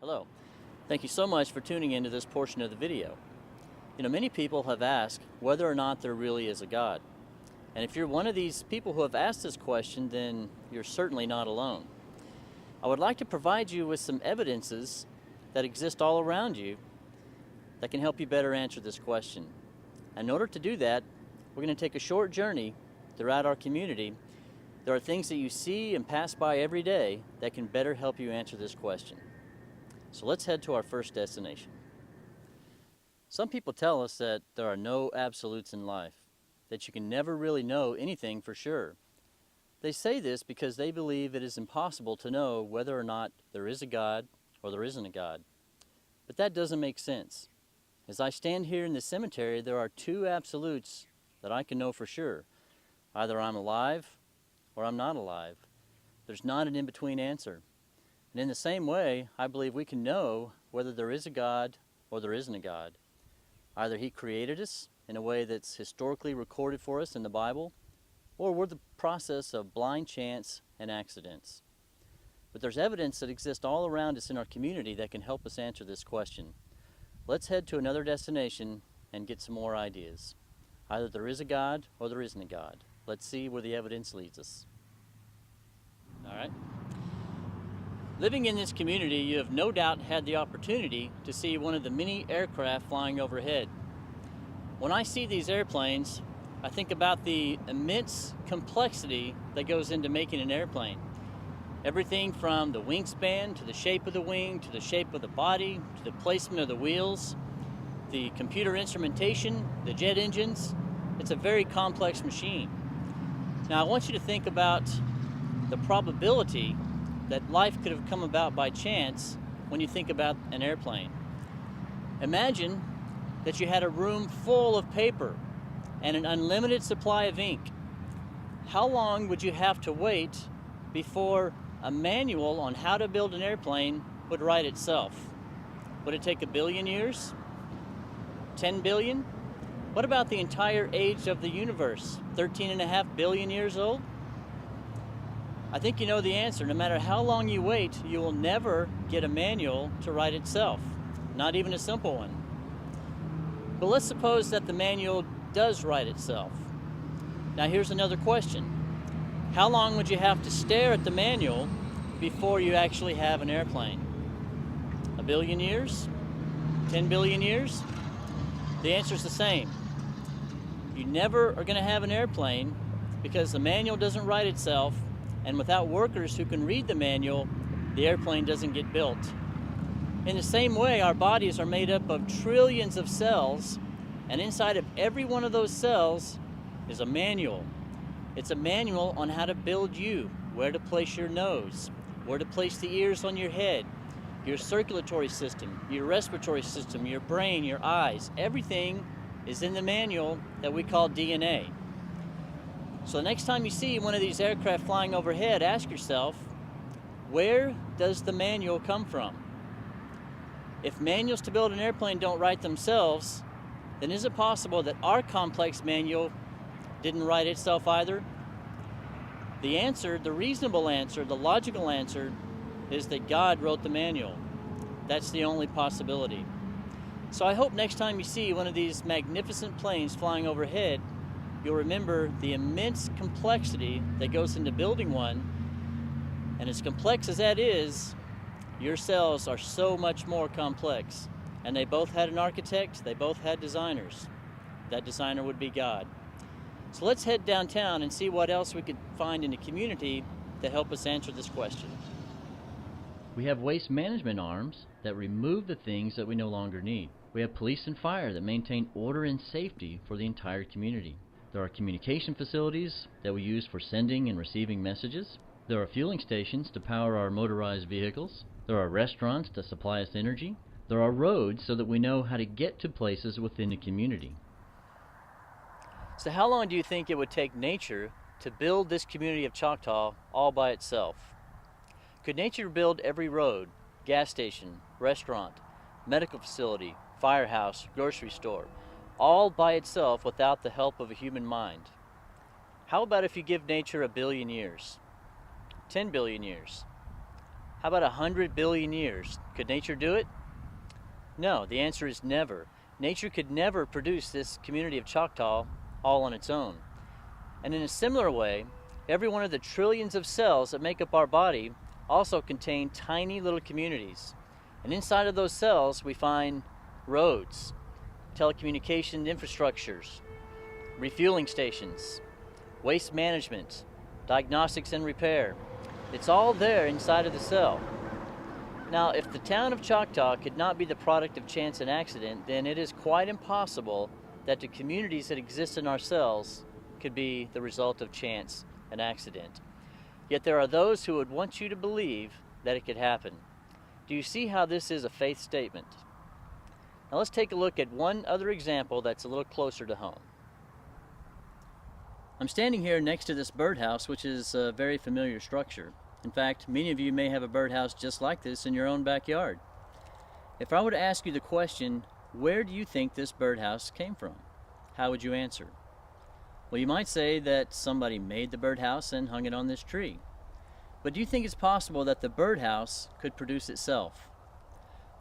Hello. Thank you so much for tuning into this portion of the video. Many people have asked whether or not there really is a God. And if you're one of these people who have asked this question, then you're certainly not alone. I would like to provide you with some evidences that exist all around you that can help you better answer this question. And in order to do that, we're going to take a short journey throughout our community. There are things that you see and pass by every day that can better help you answer this question. So let's head to our first destination. Some people tell us that there are no absolutes in life, that you can never really know anything for sure. They say this because they believe it is impossible to know whether or not there is a God or there isn't a God. But that doesn't make sense. As I stand here in the cemetery, there are two absolutes that I can know for sure. Either I'm alive or I'm not alive. There's not an in-between answer. And in the same way, I believe we can know whether there is a God or there isn't a God. Either He created us in a way that's historically recorded for us in the Bible, or we're the process of blind chance and accidents. But there's evidence that exists all around us in our community that can help us answer this question. Let's head to another destination and get some more ideas. Either there is a God or there isn't a God. Let's see where the evidence leads us. All right. Living in this community, you have no doubt had the opportunity to see one of the many aircraft flying overhead. When I see these airplanes, I think about the immense complexity that goes into making an airplane. Everything from the wingspan, to the shape of the wing, to the shape of the body, to the placement of the wheels, the computer instrumentation, the jet engines. It's a very complex machine. Now I want you to think about the probability that life could have come about by chance when you think about an airplane. Imagine that you had a room full of paper and an unlimited supply of ink. How long would you have to wait before a manual on how to build an airplane would write itself? Would it take 1 billion years? 10 billion? What about the entire age of the universe? 13.5 billion years old? I think you know the answer. No matter how long you wait, you will never get a manual to write itself, not even a simple one. But let's suppose that the manual does write itself. Now here's another question. How long would you have to stare at the manual before you actually have an airplane? 1 billion years? 10 billion years? The answer is the same. You never are going to have an airplane because the manual doesn't write itself, and without workers who can read the manual, the airplane doesn't get built. In the same way, our bodies are made up of trillions of cells, and inside of every one of those cells is a manual. It's a manual on how to build you, where to place your nose, where to place the ears on your head, your circulatory system, your respiratory system, your brain, your eyes. Everything is in the manual that we call DNA. So the next time you see one of these aircraft flying overhead, ask yourself, where does the manual come from? If manuals to build an airplane don't write themselves, then is it possible that our complex manual didn't write itself either? The answer, the reasonable answer, the logical answer is that God wrote the manual. That's the only possibility. So I hope next time you see one of these magnificent planes flying overhead, you'll remember the immense complexity that goes into building one. And as complex as that is, your cells are so much more complex. And they both had an architect, they both had designers. That designer would be God. So let's head downtown and see what else we could find in the community to help us answer this question. We have waste management arms that remove the things that we no longer need. We have police and fire that maintain order and safety for the entire community. There are communication facilities that we use for sending and receiving messages. There are fueling stations to power our motorized vehicles. There are restaurants to supply us energy. There are roads so that we know how to get to places within the community. So how long do you think it would take nature to build this community of Choctaw all by itself? Could nature build every road, gas station, restaurant, medical facility, firehouse, grocery store, all by itself without the help of a human mind? How about if you give nature 1 billion years? 10 billion years? How about 100 billion years? Could nature do it? No, the answer is never. Nature could never produce this community of Choctaw all on its own. And in a similar way, every one of the trillions of cells that make up our body also contain tiny little communities. And inside of those cells, we find roads, telecommunication infrastructures, refueling stations, waste management, diagnostics and repair. It's all there inside of the cell. Now, if the town of Choctaw could not be the product of chance and accident, then it is quite impossible that the communities that exist in our cells could be the result of chance and accident. Yet there are those who would want you to believe that it could happen. Do you see how this is a faith statement? Now let's take a look at one other example that's a little closer to home. I'm standing here next to this birdhouse, which is a very familiar structure. In fact, many of you may have a birdhouse just like this in your own backyard. If I were to ask you the question, where do you think this birdhouse came from? How would you answer? Well, you might say that somebody made the birdhouse and hung it on this tree. But do you think it's possible that the birdhouse could produce itself?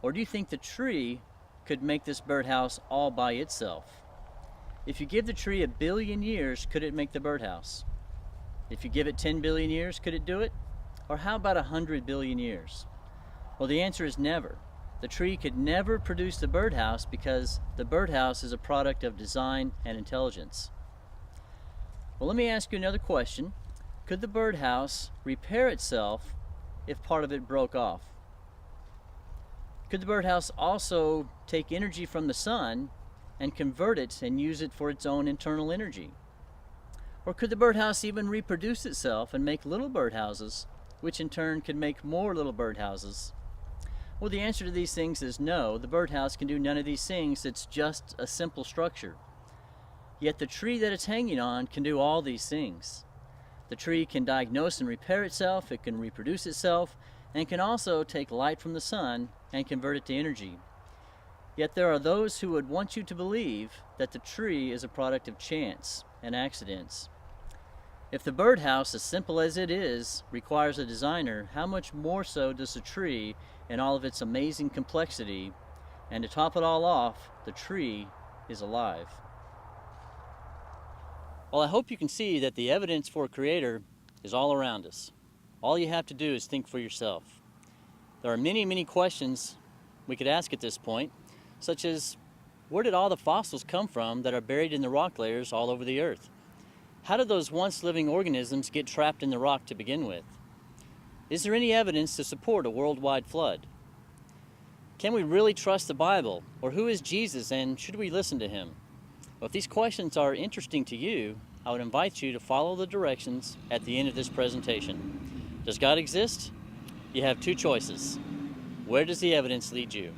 Or do you think the tree could make this birdhouse all by itself? If you give the tree 1 billion years, could it make the birdhouse? If you give it 10 billion years, could it do it? Or how about 100 billion years? Well, the answer is never. The tree could never produce the birdhouse because the birdhouse is a product of design and intelligence. Well, let me ask you another question. Could the birdhouse repair itself if part of it broke off? Could the birdhouse also take energy from the sun and convert it and use it for its own internal energy? Or could the birdhouse even reproduce itself and make little birdhouses, which in turn could make more little birdhouses? Well, the answer to these things is no. The birdhouse can do none of these things. It's just a simple structure. Yet the tree that it's hanging on can do all these things. The tree can diagnose and repair itself, it can reproduce itself, and can also take light from the sun and convert it to energy. Yet there are those who would want you to believe that the tree is a product of chance and accidents. If the birdhouse, as simple as it is, requires a designer, how much more so does the tree in all of its amazing complexity? And to top it all off, the tree is alive. Well, I hope you can see that the evidence for a creator is all around us. All you have to do is think for yourself. There are many, many questions we could ask at this point, such as, where did all the fossils come from that are buried in the rock layers all over the earth? How did those once living organisms get trapped in the rock to begin with? Is there any evidence to support a worldwide flood? Can we really trust the Bible? Or who is Jesus, and should we listen to him? Well, if these questions are interesting to you, I would invite you to follow the directions at the end of this presentation. Does God exist? You have two choices. Where does the evidence lead you?